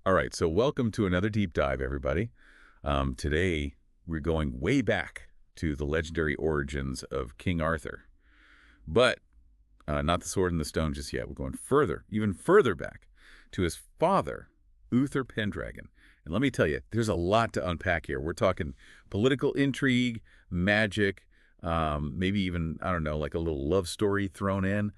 All right, so welcome to another deep dive, everybody. Today, we're going way back to the legendary origins of King Arthur. But not the sword and the stone just yet. We're going further, even further back, to his father, Uther Pendragon. And let me tell you, there's a lot to unpack here. We're talking political intrigue, magic, maybe even, I don't know, like a little love story thrown in.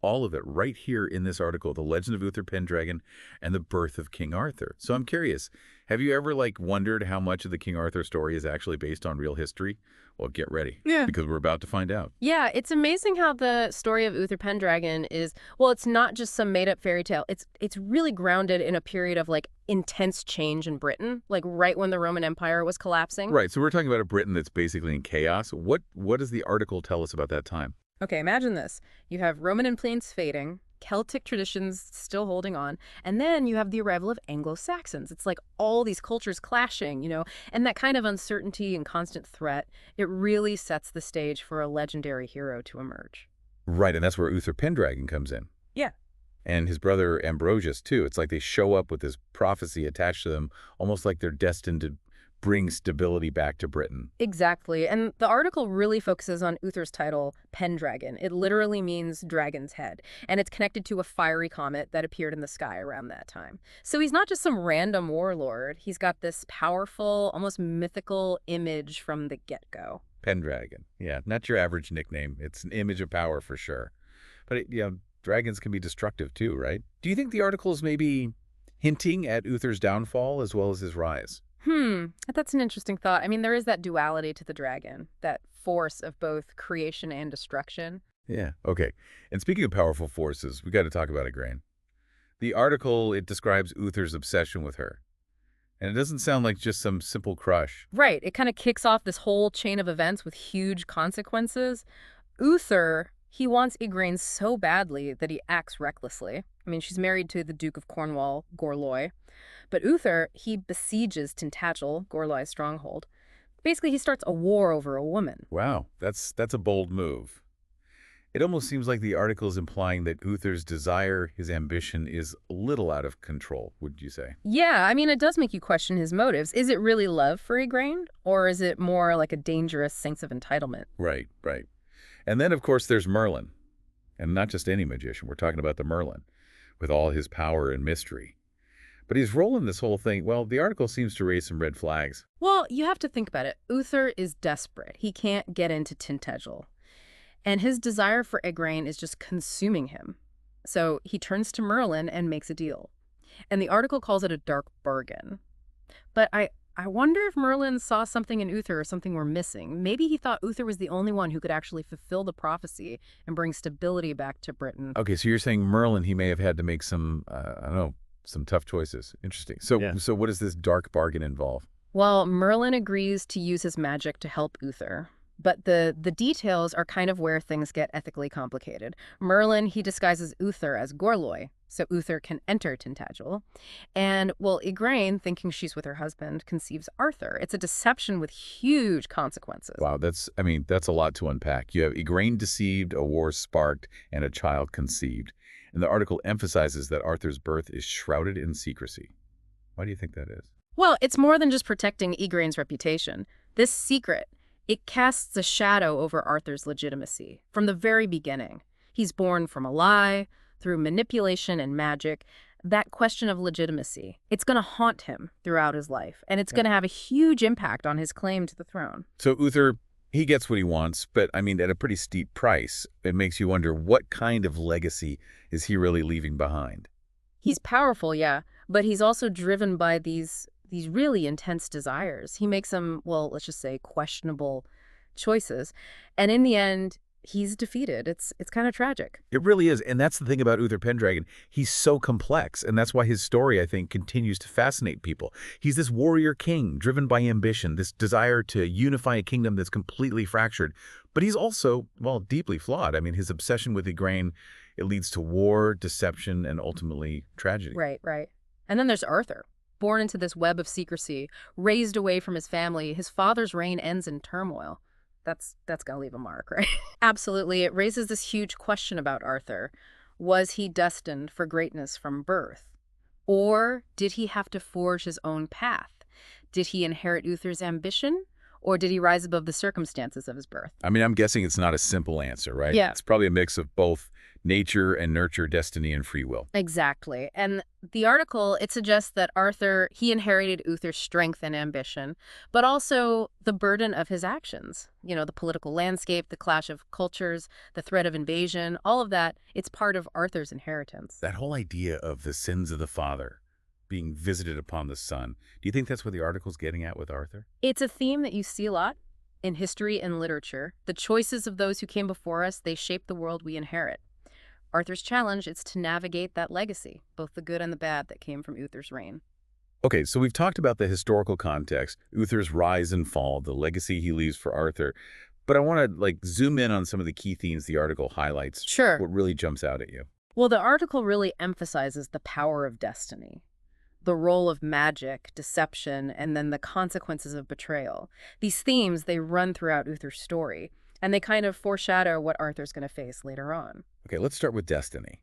All of it right here in this article, The Legend of Uther Pendragon and the Birth of King Arthur. So I'm curious, have you ever wondered how much of the King Arthur story is actually based on real history? Well, get ready, Yeah. because we're about to find out. Yeah, it's amazing how the story of Uther Pendragon is, well, it's not just some made-up fairy tale. It's really grounded in a period of intense change in Britain, like right when the Roman Empire was collapsing. Right, so we're talking about a Britain that's basically in chaos. What does the article tell us about that time? Okay, imagine this. You have Roman influence fading, Celtic traditions still holding on, and then you have the arrival of Anglo-Saxons. It's like all these cultures clashing, and that kind of uncertainty and constant threat, it really sets the stage for a legendary hero to emerge. Right, and that's where Uther Pendragon comes in. Yeah. And his brother Ambrosius, too. It's like they show up with this prophecy attached to them, almost like they're destined to bring stability back to Britain. Exactly. And the article really focuses on Uther's title, Pendragon. It literally means dragon's head, and it's connected to a fiery comet that appeared in the sky around that time. So he's not just some random warlord. He's got this powerful, almost mythical image from the get-go. Pendragon. Yeah, not your average nickname. It's an image of power for sure. But, dragons can be destructive too, right? Do you think the article is maybe hinting at Uther's downfall as well as his rise? That's an interesting thought. I mean, there is that duality to the dragon, that force of both creation and destruction. Yeah, okay. And speaking of powerful forces, we got to talk about Igraine. The article, it describes Uther's obsession with her. And it doesn't sound like just some simple crush. Right. It kind of kicks off this whole chain of events with huge consequences. Uther, he wants Igraine so badly that he acts recklessly. I mean, she's married to the Duke of Cornwall, Gorlois. But Uther, he besieges Tintagel, Gorlois' stronghold. Basically, he starts a war over a woman. Wow, that's a bold move. It almost seems like the article is implying that Uther's desire, his ambition, is a little out of control, would you say? Yeah, I mean, it does make you question his motives. Is it really love for Igraine, or is it more like a dangerous sense of entitlement? Right, right. And then, of course, there's Merlin. And not just any magician. We're talking about the Merlin, with all his power and mystery. But his role in this whole thing, well, the article seems to raise some red flags. Well, you have to think about it. Uther is desperate. He can't get into Tintagel. And his desire for Igraine is just consuming him. So he turns to Merlin and makes a deal. And the article calls it a dark bargain. But I wonder if Merlin saw something in Uther or something we're missing. Maybe he thought Uther was the only one who could actually fulfill the prophecy and bring stability back to Britain. Okay, so you're saying Merlin, he may have had to make some, I don't know, some tough choices. Interesting. So, Yeah. so what does this dark bargain involve? Well, Merlin agrees to use his magic to help Uther. But the details are kind of where things get ethically complicated. Merlin, he disguises Uther as Gorlois, so Uther can enter Tintagel. And, well, Igraine, thinking she's with her husband, conceives Arthur. It's a deception with huge consequences. Wow, I mean, that's a lot to unpack. You have Igraine deceived, a war sparked, and a child conceived. And the article emphasizes that Arthur's birth is shrouded in secrecy. Why do you think that is? Well, it's more than just protecting Igraine's reputation. This secret, it casts a shadow over Arthur's legitimacy from the very beginning. He's born from a lie, through manipulation and magic. That question of legitimacy, it's going to haunt him throughout his life, and it's going to have a huge impact on his claim to the throne. So Uther, he gets what he wants, but I mean, at a pretty steep price. It makes you wonder, what kind of legacy is he really leaving behind? He's powerful, yeah, but he's also driven by these really intense desires. He makes some, well, let's just say questionable choices. And in the end, he's defeated. It's kind of tragic. It really is, and that's the thing about Uther Pendragon. He's so complex, and that's why his story, I think, continues to fascinate people. He's this warrior king, driven by ambition, this desire to unify a kingdom that's completely fractured. But he's also, well, deeply flawed. I mean, his obsession with Igraine, it leads to war, deception, and ultimately tragedy. Right, right. And then there's Arthur, born into this web of secrecy, raised away from his family. His father's reign ends in turmoil. That's going to leave a mark, right? Absolutely. It raises this huge question about Arthur. Was he destined for greatness from birth? Or did he have to forge his own path? Did he inherit Uther's ambition? Or did he rise above the circumstances of his birth? I mean, I'm guessing it's not a simple answer, right? Yeah. It's probably a mix of both nature and nurture, destiny and free will. Exactly. And the article, it suggests that Arthur, he inherited Uther's strength and ambition, but also the burden of his actions. You know, the political landscape, the clash of cultures, the threat of invasion, all of that, it's part of Arthur's inheritance. That whole idea of the sins of the father being visited upon the son, do you think that's what the article's getting at with Arthur? It's a theme that you see a lot in history and literature. The choices of those who came before us, they shape the world we inherit. Arthur's challenge is to navigate that legacy, both the good and the bad that came from Uther's reign. Okay, so we've talked about the historical context, Uther's rise and fall, the legacy he leaves for Arthur. But I want to zoom in on some of the key themes the article highlights. Sure. What really jumps out at you? Well, the article really emphasizes the power of destiny, the role of magic, deception, and then the consequences of betrayal. These themes, they run throughout Uther's story, and they kind of foreshadow what Arthur's going to face later on. Okay, let's start with destiny.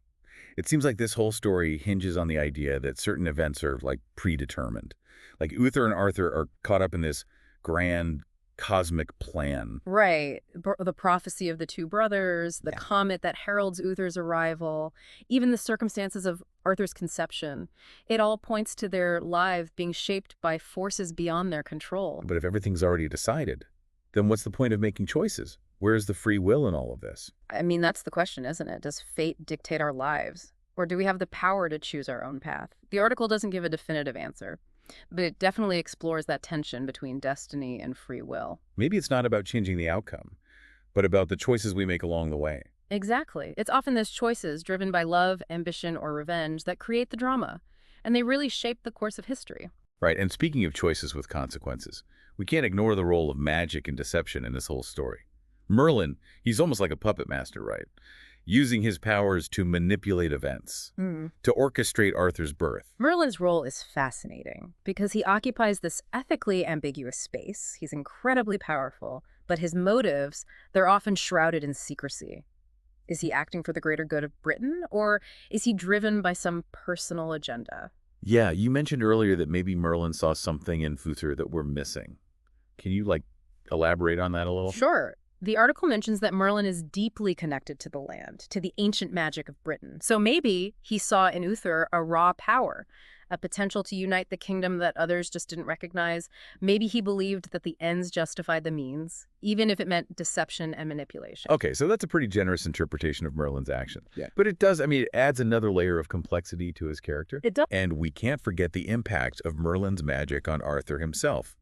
It seems like this whole story hinges on the idea that certain events are predetermined. Like Uther and Arthur are caught up in this grand cosmic plan. Right. The prophecy of the two brothers, the Yeah. comet that heralds Uther's arrival, even the circumstances of Arthur's conception. It all points to their lives being shaped by forces beyond their control. But if everything's already decided, then what's the point of making choices? Where's the free will in all of this? I mean, that's the question, isn't it? Does fate dictate our lives? Or do we have the power to choose our own path? The article doesn't give a definitive answer, but it definitely explores that tension between destiny and free will. Maybe it's not about changing the outcome, but about the choices we make along the way. Exactly. It's often those choices driven by love, ambition, or revenge that create the drama, and they really shape the course of history. Right, and speaking of choices with consequences, we can't ignore the role of magic and deception in this whole story. Merlin, he's almost like a puppet master, right? Using his powers to manipulate events, to orchestrate Arthur's birth. Merlin's role is fascinating because he occupies this ethically ambiguous space. He's incredibly powerful, but his motives, they're often shrouded in secrecy. Is he acting for the greater good of Britain, or is he driven by some personal agenda? Yeah, you mentioned earlier that maybe Merlin saw something in Uther that we're missing. Can you, elaborate on that a little? Sure. The article mentions that Merlin is deeply connected to the land, to the ancient magic of Britain. So maybe he saw in Uther a raw power, a potential to unite the kingdom that others just didn't recognize. Maybe he believed that the ends justified the means, even if it meant deception and manipulation. Okay, so that's a pretty generous interpretation of Merlin's action. Yeah. But it does, it adds another layer of complexity to his character. It does. And we can't forget the impact of Merlin's magic on Arthur himself.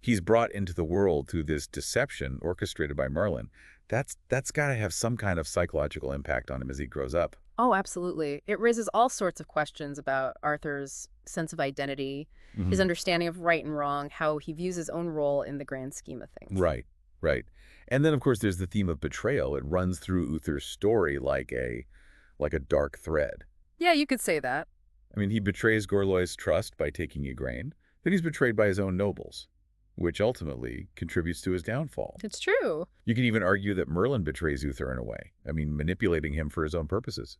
He's brought into the world through this deception orchestrated by Merlin. That's got to have some kind of psychological impact on him as he grows up. Oh, absolutely. It raises all sorts of questions about Arthur's sense of identity, his understanding of right and wrong, how he views his own role in the grand scheme of things. Right, right. And then, of course, there's the theme of betrayal. It runs through Uther's story like a dark thread. Yeah, you could say that. He betrays Gorlois' trust by taking Igraine. Then he's betrayed by his own nobles, which ultimately contributes to his downfall. It's true. You can even argue that Merlin betrays Uther in a way. Manipulating him for his own purposes,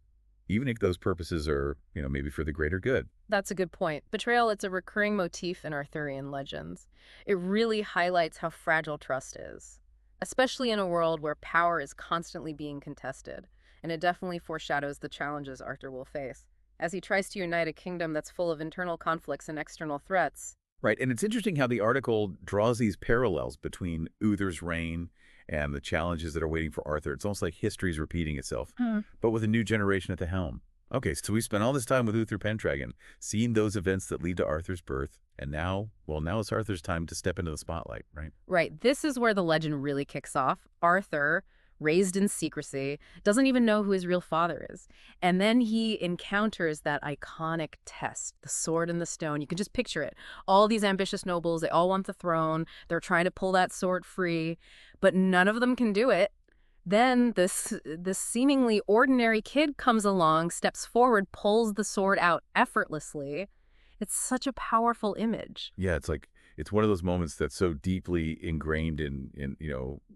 even if those purposes are, maybe for the greater good. That's a good point. Betrayal, it's a recurring motif in Arthurian legends. It really highlights how fragile trust is, especially in a world where power is constantly being contested. And it definitely foreshadows the challenges Arthur will face as he tries to unite a kingdom that's full of internal conflicts and external threats. Right, and it's interesting how the article draws these parallels between Uther's reign and the challenges that are waiting for Arthur. It's almost like history's repeating itself, but with a new generation at the helm. Okay, so we spent all this time with Uther Pendragon, seeing those events that lead to Arthur's birth, and now it's Arthur's time to step into the spotlight, right? Right, this is where the legend really kicks off. Arthur, raised in secrecy, doesn't even know who his real father is. And then he encounters that iconic test, the sword and the stone. You can just picture it. All these ambitious nobles, they all want the throne. They're trying to pull that sword free, but none of them can do it. Then this seemingly ordinary kid comes along, steps forward, pulls the sword out effortlessly. It's such a powerful image. Yeah, it's one of those moments that's so deeply ingrained in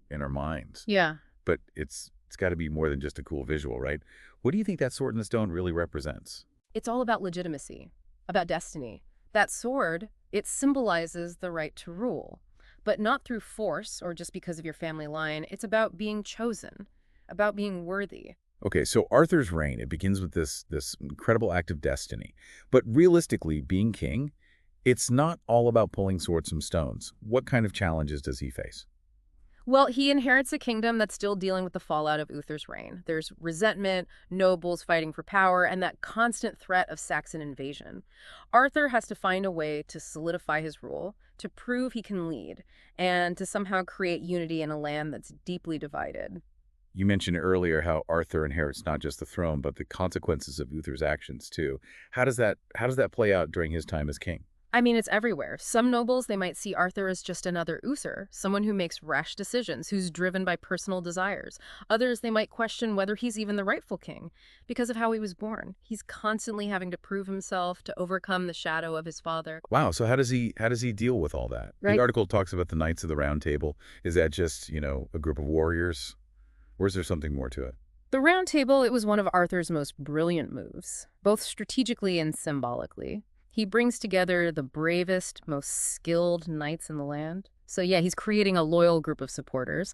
our minds. Yeah. But it's got to be more than just a cool visual, right? What do you think that sword in the stone really represents? It's all about legitimacy, About destiny. That sword, it symbolizes the right to rule, but not through force or just because of your family line. It's about being chosen, about being worthy. Okay, so Arthur's reign, it begins with this incredible act of destiny. But realistically, being king, it's not all about pulling swords from stones. What kind of challenges does he face? Well, he inherits a kingdom that's still dealing with the fallout of Uther's reign. There's resentment, nobles fighting for power, and that constant threat of Saxon invasion. Arthur has to find a way to solidify his rule, to prove he can lead, and to somehow create unity in a land that's deeply divided. You mentioned earlier how Arthur inherits not just the throne, but the consequences of Uther's actions too. How does that play out during his time as king? I mean, it's everywhere. Some nobles, they might see Arthur as just another Uther, someone who makes rash decisions, who's driven by personal desires. Others, they might question whether he's even the rightful king because of how he was born. He's constantly having to prove himself to overcome the shadow of his father. Wow, so how does he deal with all that? The Right. article talks about the Knights of the Round Table. Is that just, a group of warriors? Or is there something more to it? The Round Table, it was one of Arthur's most brilliant moves, both strategically and symbolically. He brings together the bravest, most skilled knights in the land. So yeah, he's creating a loyal group of supporters.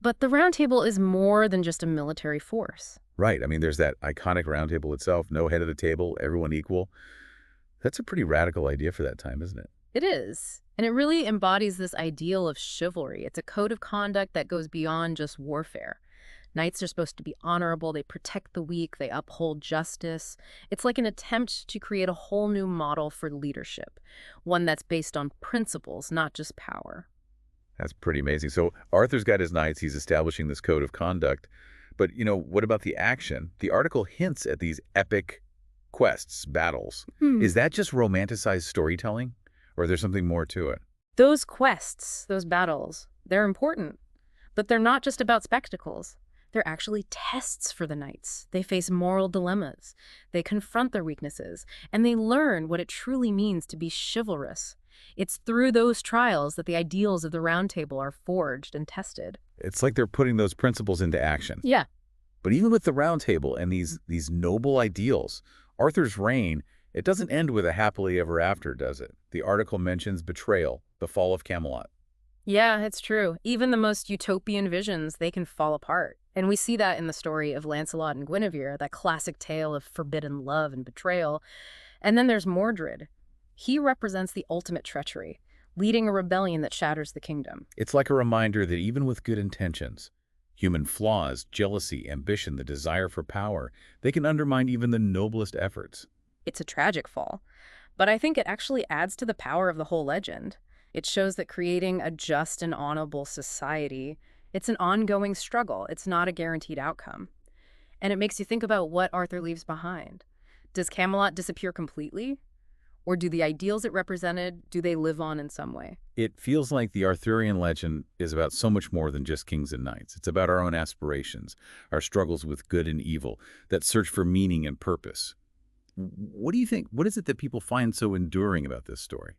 But the Round Table is more than just a military force. Right. I mean, there's that iconic round table itself, no head of the table, everyone equal. That's a pretty radical idea for that time, isn't it? It is. And it really embodies this ideal of chivalry. It's a code of conduct that goes beyond just warfare. Knights are supposed to be honorable, they protect the weak, they uphold justice. It's like an attempt to create a whole new model for leadership, one that's based on principles, not just power. That's pretty amazing. So Arthur's got his knights, he's establishing this code of conduct. But, what about the action? The article hints at these epic quests, battles. Hmm. Is that just romanticized storytelling? Or is there something more to it? Those quests, those battles, they're important, but they're not just about spectacles. They're actually tests for the knights. They face moral dilemmas. They confront their weaknesses, and they learn what it truly means to be chivalrous. It's through those trials that the ideals of the Round Table are forged and tested. It's like they're putting those principles into action. Yeah. But even with the round table and these noble ideals, Arthur's reign, it doesn't end with a happily ever after, does it? The article mentions betrayal, the fall of Camelot. Yeah, it's true. Even the most utopian visions, they can fall apart. And we see that in the story of Lancelot and Guinevere, that classic tale of forbidden love and betrayal. And then there's Mordred. He represents the ultimate treachery, leading a rebellion that shatters the kingdom. It's like a reminder that even with good intentions, human flaws, jealousy, ambition, the desire for power, they can undermine even the noblest efforts. It's a tragic fall, but I think it actually adds to the power of the whole legend. It shows that creating a just and honorable society, it's an ongoing struggle. It's not a guaranteed outcome. And it makes you think about what Arthur leaves behind. Does Camelot disappear completely? Or do the ideals it represented, do they live on in some way? It feels like the Arthurian legend is about so much more than just kings and knights. It's about our own aspirations, our struggles with good and evil, that search for meaning and purpose. What do you think? What is it that people find so enduring about this story?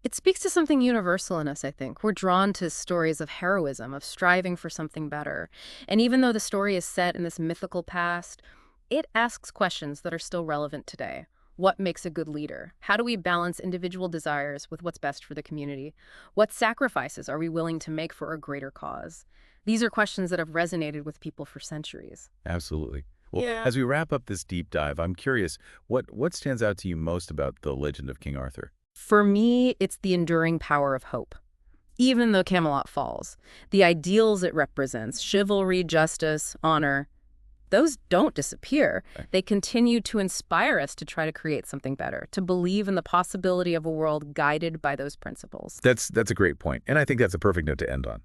It speaks to something universal in us, I think. We're drawn to stories of heroism, of striving for something better. And even though the story is set in this mythical past, it asks questions that are still relevant today. What makes a good leader? How do we balance individual desires with what's best for the community? What sacrifices are we willing to make for a greater cause? These are questions that have resonated with people for centuries. Absolutely. Well, Yeah. as we wrap up this deep dive, I'm curious, what stands out to you most about the legend of King Arthur? For me, it's the enduring power of hope. Even though Camelot falls, the ideals it represents, chivalry, justice, honor, those don't disappear. Right. They continue to inspire us to try to create something better, to believe in the possibility of a world guided by those principles. That's a great point, and I think that's a perfect note to end on.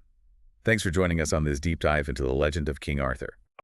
Thanks for joining us on this deep dive into the legend of King Arthur.